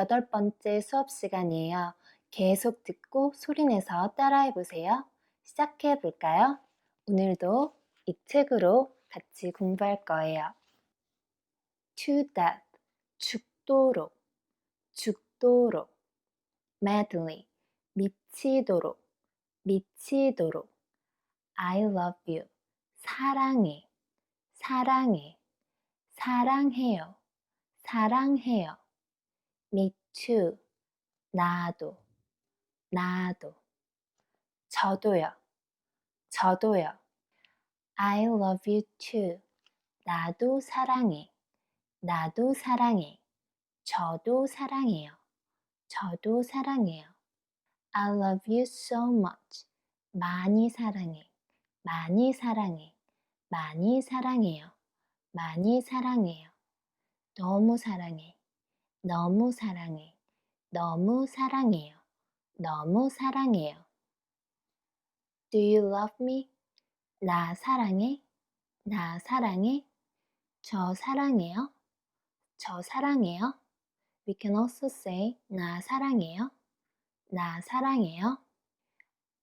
8번째 수업 시간이에요. 계속 듣고 소리내서 따라해 보세요. 시작해 볼까요? 오늘도 이 책으로 같이 공부할 거예요. To death, 죽도록, 죽도록. Madly, 미치도록, 미치도록. I love you, 사랑해, 사랑해, 사랑해요, 사랑해요. Me too, 나도, 나도. 저도요, 저도요. I love you too. 나도 사랑해, 나도 사랑해. 저도 사랑해요, 저도 사랑해요. I love you so much. 많이 사랑해, 많이 사랑해, 많이 사랑해요, 많이 사랑해요. 너무 사랑해, 너무 사랑해, 너무 사랑해요, 너무 사랑해요. Do you love me? 나 사랑해, 나 사랑해. 저 사랑해요, 저 사랑해요. We can also say 나 사랑해요, 나 사랑해요.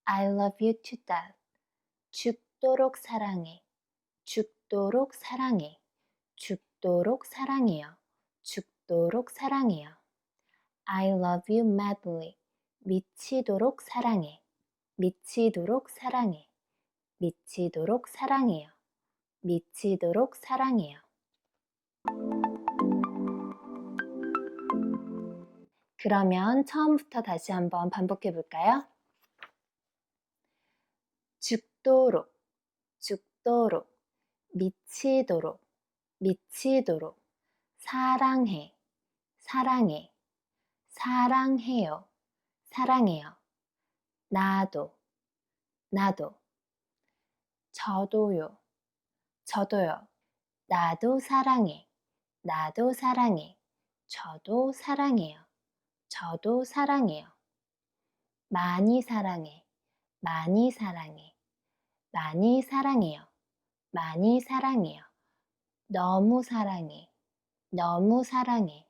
I love you to death. 죽도록 사랑해, 죽도록 사랑해, 죽도록 사랑해요, 죽도록 사랑해요. I love you madly. 미치도록 사랑해, 미치도록 사랑해, 미치도록 사랑해요, 미치도록 사랑해요. 그러면 처음부터 다시 한번 반복해 볼까요? 죽도록, 죽도록, 미치도록, 미치도록. 사랑해, 사랑해, 사랑해요, 사랑해요. 나도, 나도. 저도요, 저도요. 나도 사랑해, 나도 사랑해. 저도 사랑해요, 저도 사랑해요. 많이 사랑해, 많이 사랑해, 많이 사랑해요, 많이 사랑해요. 너무 사랑해, 너무 사랑해,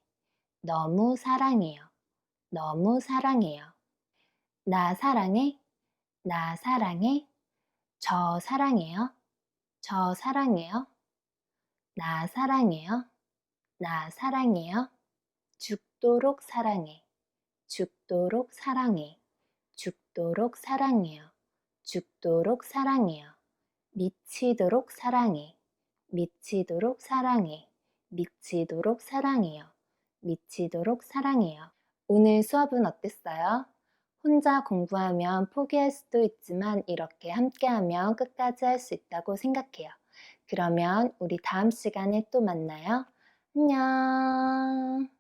너무 사랑해요, 너무 사랑해요. 나 사랑해, 나 사랑해. 저 사랑해요, 저 사랑해요. 나 사랑해요, 나 사랑해요. 죽도록 사랑해, 죽도록 사랑해, 죽도록 사랑해요, 죽도록 사랑해요. 미치도록 사랑해, 미치도록 사랑해, 미치도록 사랑해요, 미치도록 사랑해요. 오늘 수업은 어땠어요? 혼자 공부하면 포기할 수도 있지만 이렇게 함께하면 끝까지 할 수 있다고 생각해요. 그러면 우리 다음 시간에 또 만나요. 안녕.